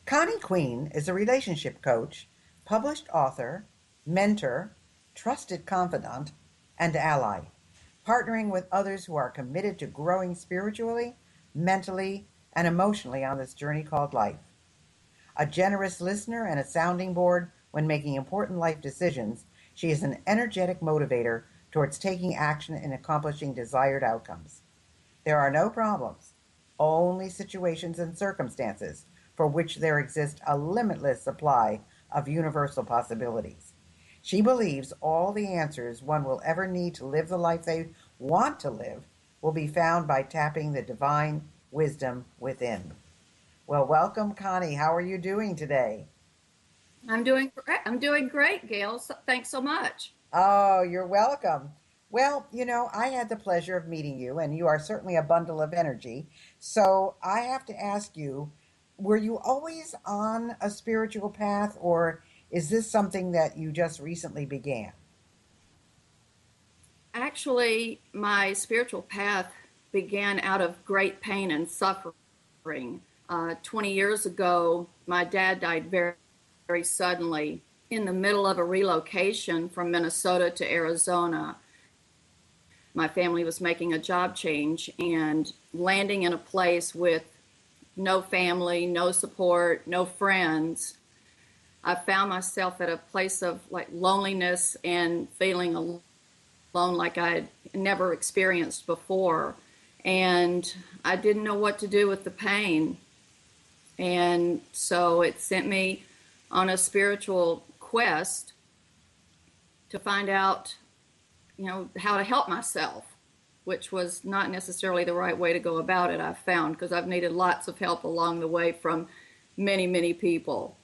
Connie Queen is a relationship coach, published author, mentor, trusted confidant, and ally, partnering with others who are committed to growing spiritually, mentally, and emotionally on this journey called life. A generous listener and a sounding board when making important life decisions, she is an energetic motivator towards taking action and accomplishing desired outcomes. There are no problems, only situations and circumstances for which there exists a limitless supply of universal possibilities. She believes all the answers one will ever need to live the life they want to live will be found by tapping the divine wisdom within. Well, welcome, Connie. How are you doing today? I'm doing great. I'm doing great, Gail. Thanks so much. Oh, you're welcome. Well, I had the pleasure of meeting you, and you are certainly a bundle of energy. So I have to ask you, were you always on a spiritual path, or is this something that you just recently began? Actually, my spiritual path began out of great pain and suffering. 20 years ago, my dad died very, very suddenly in the middle of a relocation from Minnesota to Arizona. My family was making a job change and landing in a place with no family, no support, no friends. I found myself at a place of like loneliness and feeling alone like I had never experienced before. And I didn't know what to do with the pain. And so it sent me on a spiritual quest to find out, how to help myself, which was not necessarily the right way to go about it, I've found, because I've needed lots of help along the way from many, many people.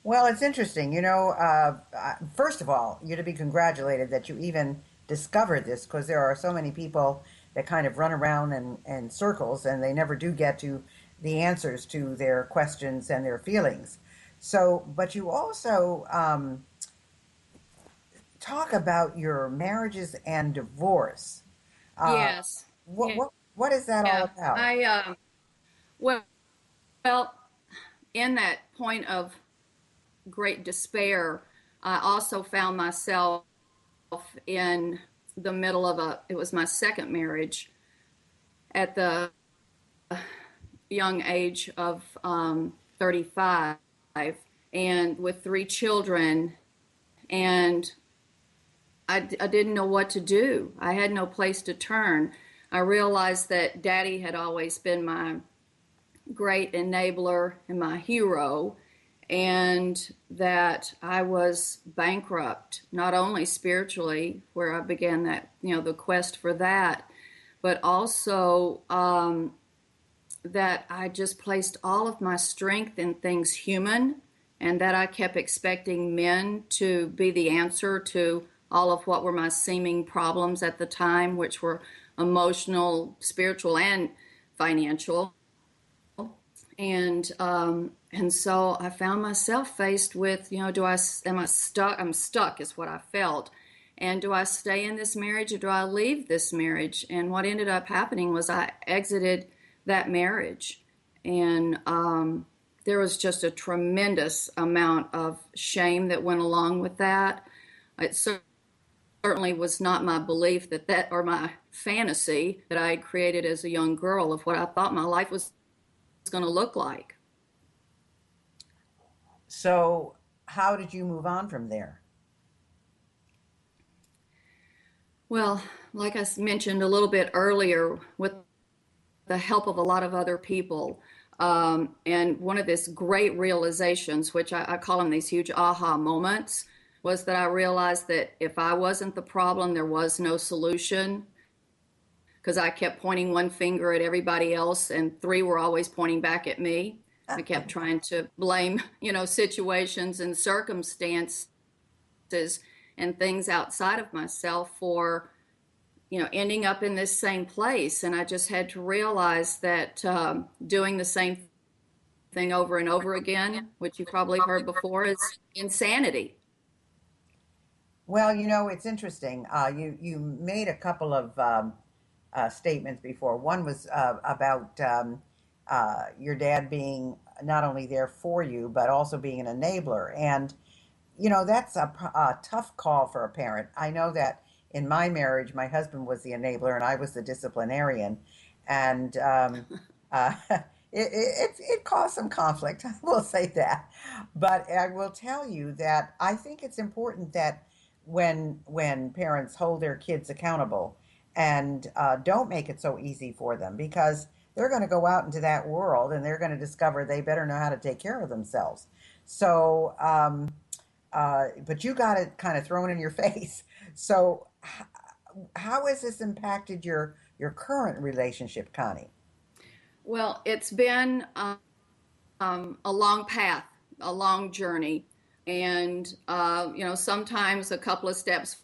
Well, it's interesting. First of all, you're to be congratulated that you even discovered this because there are so many people that kind of run around in circles and they never do get to the answers to their questions and their feelings. So, but you also talk about your marriages and divorce. Uh, Yes. what is that all Yeah. about? Well, well, in that point of great despair, I also found myself in the middle of it was my second marriage at the young age of 35 and with three children. And I didn't know what to do. I had no place to turn. I realized that daddy had always been my great enabler and my hero, and that I was bankrupt, not only spiritually, where I began that, the quest for that, but also that I just placed all of my strength in things human, and that I kept expecting men to be the answer to all of what were my seeming problems at the time, which were emotional, spiritual, and financial. And so I found myself faced with, do I am I stuck? I'm stuck, is what I felt. And do I stay in this marriage or do I leave this marriage? And what ended up happening was I exited that marriage, and there was just a tremendous amount of shame that went along with that. It certainly was not my belief that or my fantasy that I had created as a young girl of what I thought my life was going to look like. So, how did you move on from there? Well, like I mentioned a little bit earlier, with the help of a lot of other people, and one of these great realizations, which I call them these huge aha moments, was that I realized that if I wasn't the problem, there was no solution. Because I kept pointing one finger at everybody else, and three were always pointing back at me. I kept trying to blame, situations and circumstances and things outside of myself for, ending up in this same place. And I just had to realize that doing the same thing over and over again, which you've probably heard before, is insanity. Well, it's interesting. You made a couple of statements before. One was about your dad being not only there for you, but also being an enabler. And, you know, that's a tough call for a parent. I know that in my marriage, my husband was the enabler and I was the disciplinarian. And it caused some conflict, I will say that. But I will tell you that I think it's important that when parents hold their kids accountable and don't make it so easy for them, because they're going to go out into that world and they're going to discover they better know how to take care of themselves. So, but you got it kind of thrown in your face. So, how has this impacted your current relationship, Connie? Well, it's been a long path, a long journey, and sometimes a couple of steps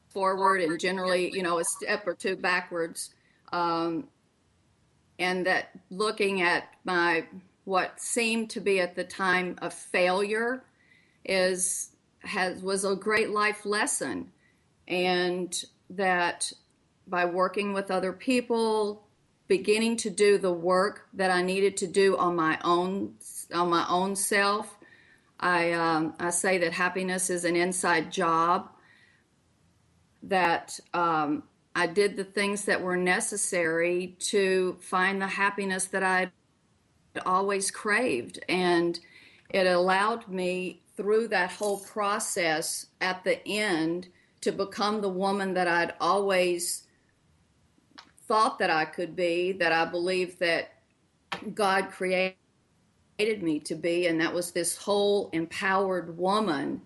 forward, and generally, a step or two backwards. Um, and that looking at my what seemed to be at the time a failure is has was a great life lesson, and that by working with other people, beginning to do the work that I needed to do on my own self. I say that happiness is an inside job. That I did the things that were necessary to find the happiness that I'd always craved, and it allowed me through that whole process at the end to become the woman that I'd always thought that I could be, that I believed that God created me to be, and that was this whole empowered woman,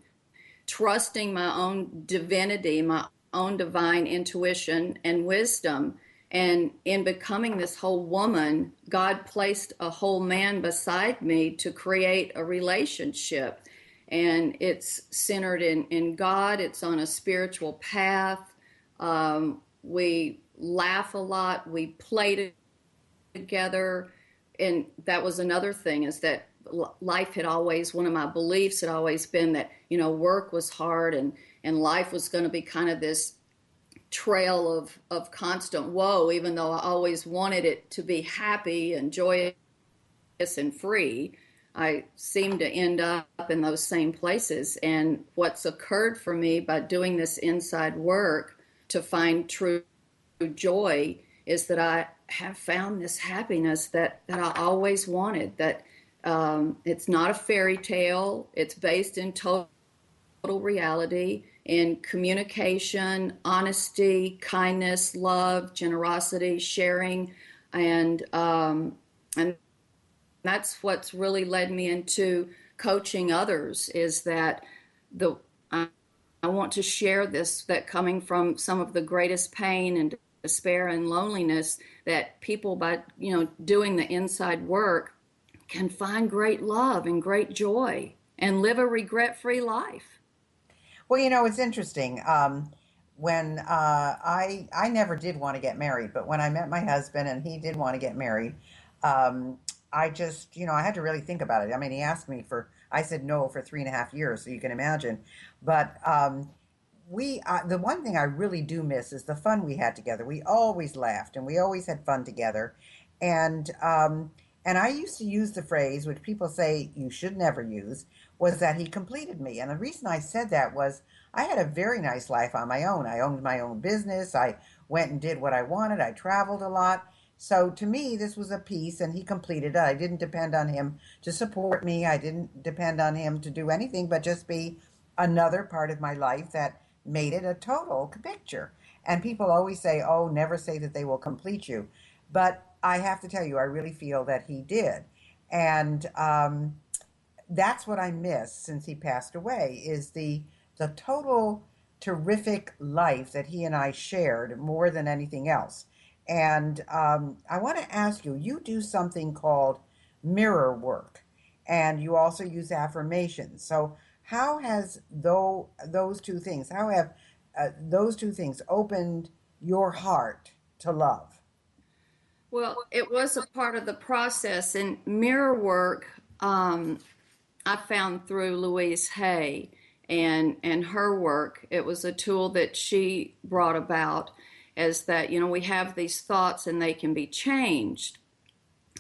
trusting my own divinity, my own divine intuition and wisdom. And in becoming this whole woman, God placed a whole man beside me to create a relationship. And it's centered in God, it's on a spiritual path. We laugh a lot, we play together. And that was another thing, is that life had always, one of my beliefs had always been that, work was hard, and life was going to be kind of this trail of constant woe, even though I always wanted it to be happy and joyous and free. I seem to end up in those same places. And what's occurred for me by doing this inside work to find true joy is that I have found this happiness that I always wanted, that it's not a fairy tale. It's based in total reality, in communication, honesty, kindness, love, generosity, sharing, and that's what's really led me into coaching others. Is that the I want to share this, that coming from some of the greatest pain and despair and loneliness, that people, by doing the inside work, can find great love and great joy and live a regret-free life. Well, it's interesting. When I never did want to get married, but when I met my husband and he did want to get married, I just, I had to really think about it. I mean, he asked me for, I said no for 3.5 years, so you can imagine. But the one thing I really do miss is the fun we had together. We always laughed and we always had fun together. And, and I used to use the phrase, which people say you should never use, was that he completed me. And the reason I said that was I had a very nice life on my own. I owned my own business. I went and did what I wanted. I traveled a lot. So to me, this was a piece, and he completed it. I didn't depend on him to support me. I didn't depend on him to do anything but just be another part of my life that made it a total picture. And people always say, oh, never say that they will complete you. But I have to tell you, I really feel that he did. And that's what I miss since he passed away, is the total terrific life that he and I shared more than anything else. And I want to ask you, you do something called mirror work, and you also use affirmations. So how has those two things, how have those two things opened your heart to love? Well, it was a part of the process. And mirror work, I found through Louise Hay and her work. It was a tool that she brought about, as that, we have these thoughts and they can be changed.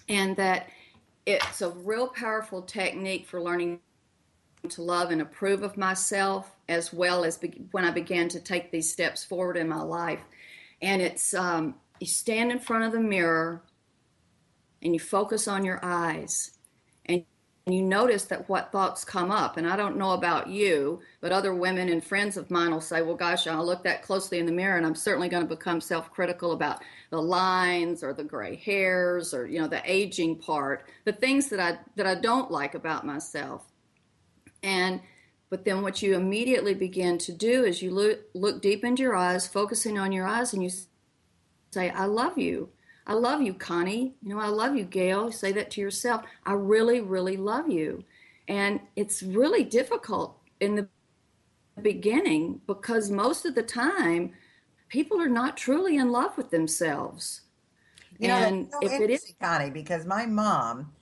and that it's a real powerful technique for learning to love and approve of myself, as well as when I began to take these steps forward in my life. And it's you stand in front of the mirror and you focus on your eyes, and you notice that what thoughts come up. And I don't know about you, but other women and friends of mine will say, well, gosh, I'll look that closely in the mirror and I'm certainly going to become self-critical about the lines or the gray hairs or, the aging part, the things that I don't like about myself. But then what you immediately begin to do is you look deep into your eyes, focusing on your eyes, and you say, I love you. I love you, Connie. I love you, Gail. Say that to yourself. I really, really love you. And it's really difficult in the beginning because most of the time people are not truly in love with themselves. That's And so if it is, interesting, Connie, because my mom,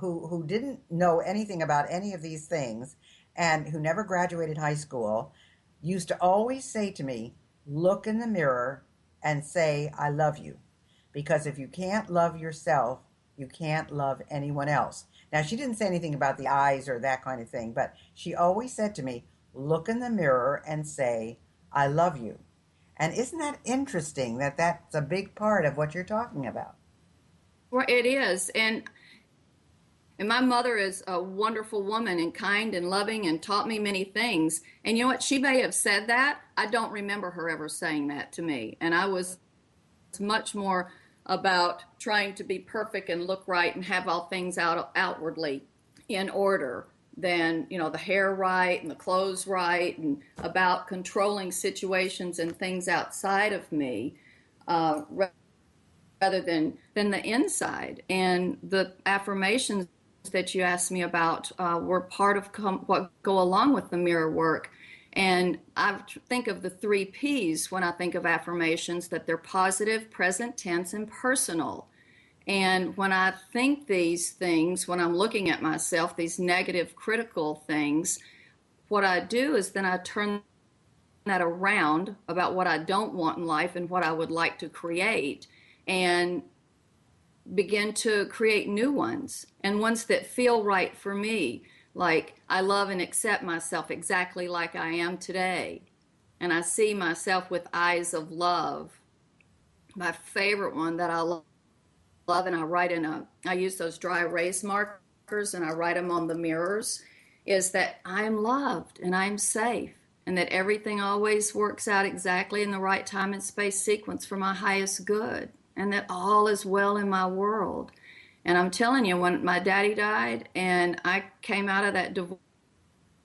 who didn't know anything about any of these things and who never graduated high school, used to always say to me, look in the mirror and say, I love you. Because if you can't love yourself, you can't love anyone else. Now, she didn't say anything about the eyes or that kind of thing, but she always said to me, look in the mirror and say, I love you. And isn't that interesting that that's a big part of what you're talking about? well, it is. And my mother is a wonderful woman and kind and loving and taught me many things. And you know what? She may have said that. I don't remember her ever saying that to me. And I was much more about trying to be perfect and look right and have all things outwardly in order than, the hair right and the clothes right, and about controlling situations and things outside of me, uh, rather than the inside. And the affirmations that you asked me about were part of what go along with the mirror work. And I think of the three P's when I think of affirmations, that they're positive, present tense, and personal. And when I think these things, when I'm looking at myself, these negative, critical things, what I do is then I turn that around about what I don't want in life and what I would like to create, and begin to create new ones, and ones that feel right for me. Like, I love and accept myself exactly like I am today. And I see myself with eyes of love. My favorite one that I love, and I use those dry erase markers and I write them on the mirrors, is that I'm loved and I'm safe, and that everything always works out exactly in the right time and space sequence for my highest good, and that all is well in my world. And I'm telling you, when my daddy died and I came out of that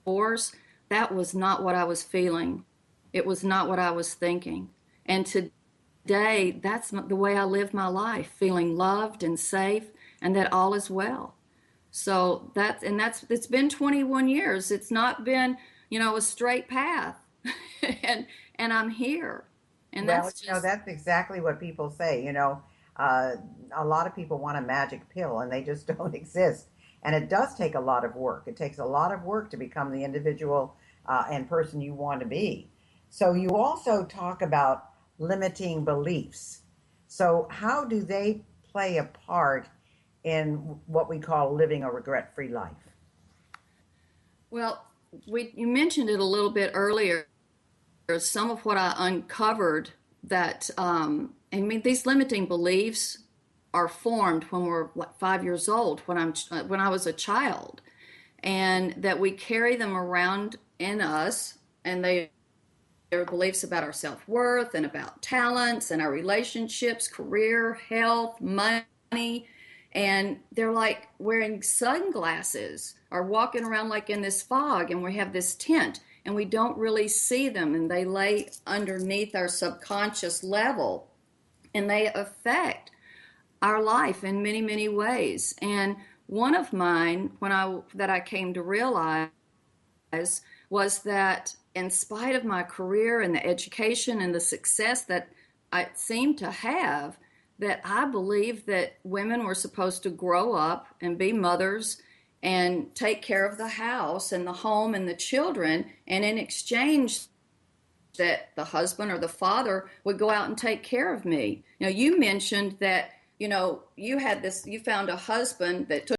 divorce, that was not what I was feeling. It was not what I was thinking. And today, that's the way I live my life, feeling loved and safe, and that all is well. So it's been 21 years. It's not been, a straight path. and and I'm here. And Well, that's just that's exactly what people say. Uh, a lot of people want a magic pill and they just don't exist. And it does take a lot of work. It takes a lot of work to become the individual and person you want to be. So you also talk about limiting beliefs. So how do they play a part in what we call living a regret-free life? well, you mentioned it a little bit earlier. Some of what I uncovered, that I mean, these limiting beliefs are formed when we're like 5 years old, when I was a child, and that we carry them around in us, and they're beliefs about our self-worth and about talents and our relationships, career, health, money. And they're like wearing sunglasses or walking around like in this fog, and we have this tent and we don't really see them, and they lay underneath our subconscious level, and they affect our life in many, many ways. And one of mine, that I came to realize, was that in spite of my career and the education and the success that I seemed to have, that I believed that women were supposed to grow up and be mothers and take care of the house and the home and the children, and in exchange, that the husband or the father would go out and take care of me. You mentioned that you know, you found a husband that took